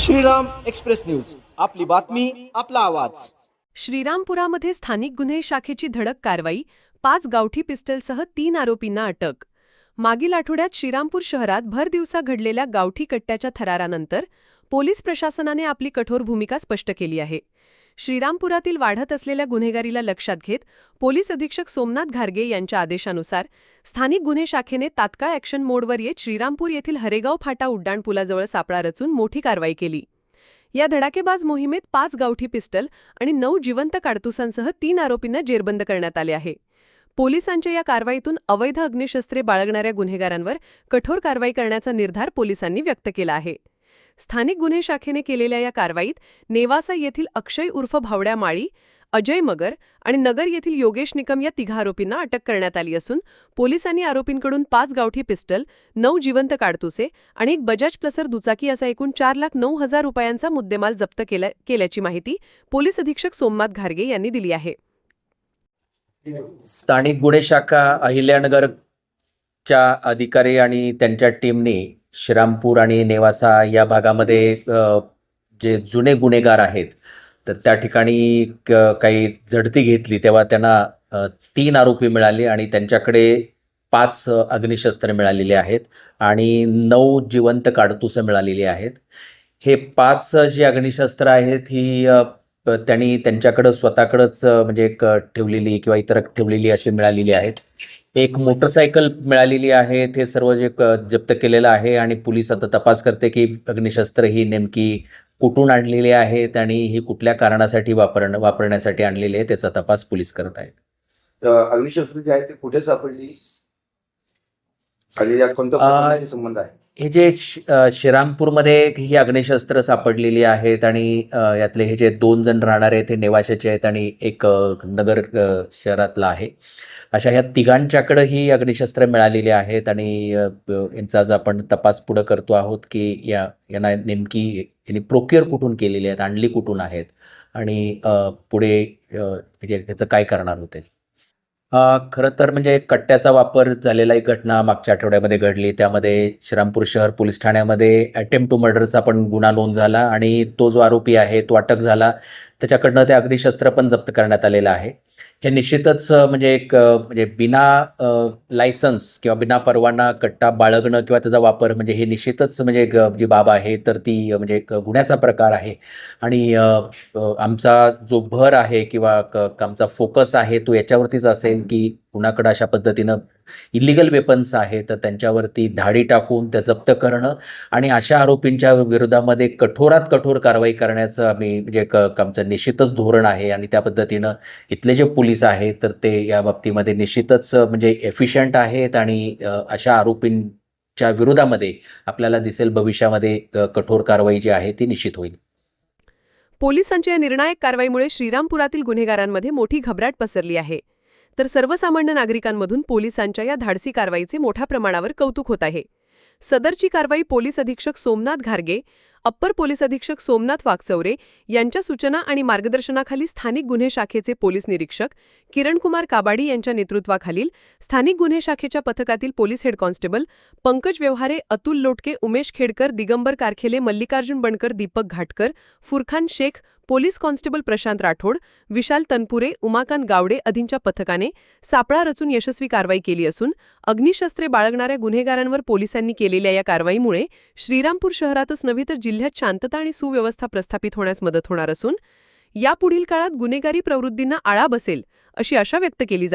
Shriram express news, आपली बातमी आपला आवाज। श्रीरामपुरामध्ये स्थानिक गुन्हे शाखेची धडक कारवाई, 5 गावठी पिस्टलसह 3 आरोपींना अटक। मागील आठवड्यात श्रीरामपूर शहरात भर दिवसा घडलेल्या गावठी कट्ट्याच्या थरारानंतर पोलीस प्रशासनाने आपली कठोर भूमिका स्पष्ट केली आहे। श्रीरामपुरातील वाढत असलेल्या गुन्हेगारीला लक्षात घेत पोलीस अधीक्षक सोमनाथ घारगे यांच्या आदेशानुसार स्थानिक गुन्हे शाखेने तात्काळ ॲक्शन मोडवर येत श्रीरामपूर येथील हरेगाव फाटा उड्डाणपुलाजवळ सापळा रचून मोठी कारवाई केली। या धडाकेबाज मोहिमेत 5 गावठी पिस्टल आणि 9 जिवंत काडतुसांसह 3 आरोपींना जेरबंद करण्यात आले आहे। पोलिसांच्या या कारवाईतून अवैध अग्निशस्त्रे बाळगणाऱ्या गुन्हेगारांवर कठोर कारवाई करण्याचा निर्धार पोलिसांनी व्यक्त केला आहे। स्थानिक गुन्हे शाखेने केलेल्या या कारवाईत नेवासा येथील अक्षय उर्फ भावड्या माळी, अजय मगर आणि नगर येथील योगेश निकम या 3 आरोपींना अटक करण्यात आली असून पोलिसांनी आरोपींकडून 5 गावठी पिस्टल, 9 जिवंत काडतुसे आणि एक बजाज प्लसर दुचाकी असा एकूण 4,09,000 रुपयांचा मुद्देमाल जप्त केल्याची माहिती पोलीस अधीक्षक सोमनाथ घारगे यांनी दिली आहे। स्थानिक गुन्हे शाखा अहिल्यानगरच्या अधिकारी आणि त्यांच्या टीमने श्रीरामपूर आणि नेवासा या भागामध्ये जे जुने गुन्हेगार आहेत तर त्या ठिकाणी काही झडती घेतली, तेव्हा त्यांना 3 आरोपी मिळाले आणि त्यांच्याकडे 5 अग्निशस्त्रे मिळालेली आहेत आणि 9 जिवंत काडतुसं मिळालेली आहेत। हे 5 जी अग्निशस्त्र आहेत ही त्यांनी त्यांच्याकडं स्वतःकडंच म्हणजे एक ठेवलेली किंवा इतर ठेवलेली अशी मिळालेली आहेत। एक मोटरसायकल मिळालेली आहे। हे सर्व जे जप्त केलेलं आहे आणि पोलीस आता तपास करते की अग्निशस्त्र ही नेमकी कुठून आणलेली आहेत आणि ही कुठल्या कारणासाठी वापरण्यासाठी आणलेली आहे त्याचा तपास पोलीस करत आहेत। अग्निशस्त्र जे आहे ते कुठे सापडली आणि यात कोणता संबंध आहे? हे जे श्रीरामपूरमध्ये ही अग्निशस्त्र सापडलेली आहेत आणि यातले हे जे 2 जण राहणारे आहेत ते नेवाशाचे आहेत आणि एक नगर शहरातला आहे। अशा ह्या 3घांच्याकडे ही अग्निशस्त्र मिळालेली आहेत आणि यांचा आज आपण तपास पुढे करतो आहोत की यांना नेमकी यांनी प्रोक्युअर कुठून केलेली आहेत, आणली कुठून आहेत आणि पुढे म्हणजे याचं काय करणार होते। खरं तर म्हणजे कट्ट्याचा वापर झालेला एक घटना मागच्या आठवड्यामध्ये घडली। त्यामध्ये श्रीरामपूर शहर पोलीस ठाण्यामध्ये अटेम्प्ट टू मर्डरचा पण गुन्हा नोंद झाला आणि तो जो आरोपी आहे तो अटक झाला, त्याच्याकडनं ते अग्निशस्त्र पण जप्त करण्यात आलेलं आहे। हे निश्चितच म्हणजे एक म्हणजे बिना लायसन्स किंवा बिना परवाना कट्टा बाळगणं किंवा त्याचा वापर म्हणजे हे निश्चितच म्हणजे जी बाब आहे तर ती म्हणजे एक गुन्ह्याचा प्रकार आहे आणि आमचा जो भर आहे किंवा आमचा फोकस आहे तो याच्यावरतीच असेल की कुणाकडे अशा पद्धतीनं इलिगल वेपन्स आहे तर त्यांच्यावरती धाडी टाकून त्या जप्त करणं आणि अशा आरोपींच्या विरोधामध्ये कठोरात कठोर कारवाई करण्याचं आम्ही म्हणजे आमचं निश्चितच धोरण आहे आणि त्या पद्धतीनं इथले जे पोलीस आहेत तर ते या बाबतीमध्ये निश्चितच म्हणजे एफिशियंट आहेत आणि अशा आरोपींच्या विरोधामध्ये आपल्याला दिसेल भविष्यामध्ये कठोर कारवाई जी आहे ती निश्चित होईल। पोलिसांच्या या निर्णायक कारवाईमुळे श्रीरामपुरातील गुन्हेगारांमध्ये मोठी घबराट पसरली आहे, तर सर्वसामान्य नागरिकांमधून पोलिसांच्या या धाडसी कारवाईचे मोठ्या प्रमाणावर कौतुक होत आहे। सदरची कारवाई पोलीस अधीक्षक सोमनाथ घारगे, अप्पर पोलीस अधीक्षक सोमनाथ वाकचौरे यांच्या सूचना आणि मार्गदर्शनाखाली स्थानिक गुन्हे शाखेचे पोलीस निरीक्षक किरणकुमार काबाडी यांच्या नेतृत्वाखालील स्थानिक गुन्हे शाखेच्या पथकातील police head constable Pankaj Vyavahare, Atul Lotke, Umesh Khedkar, Digambar Karkhele, Mallikarjun Bankar, Deepak Ghatkar, Furkan Shaikh, police constable Prashant Rathod, Vishal Tanpure, Umakant Gawade आदींच्या पथकाने सापळा रचून यशस्वी कारवाई केली असून अग्निशस्त्रे बाळगणाऱ्या गुन्हेगारांवर पोलिसांनी केलेल्या या कारवाईमुळे श्रीरामपूर शहरातच नव्हे तर जिल्ह्यात शांतता आणि सुव्यवस्था प्रस्थापित होण्यास मदत होणार असून यापुढील काळात गुन्हेगारी प्रवृत्तींना आळा बसेल अशी आशा व्यक्त केली जात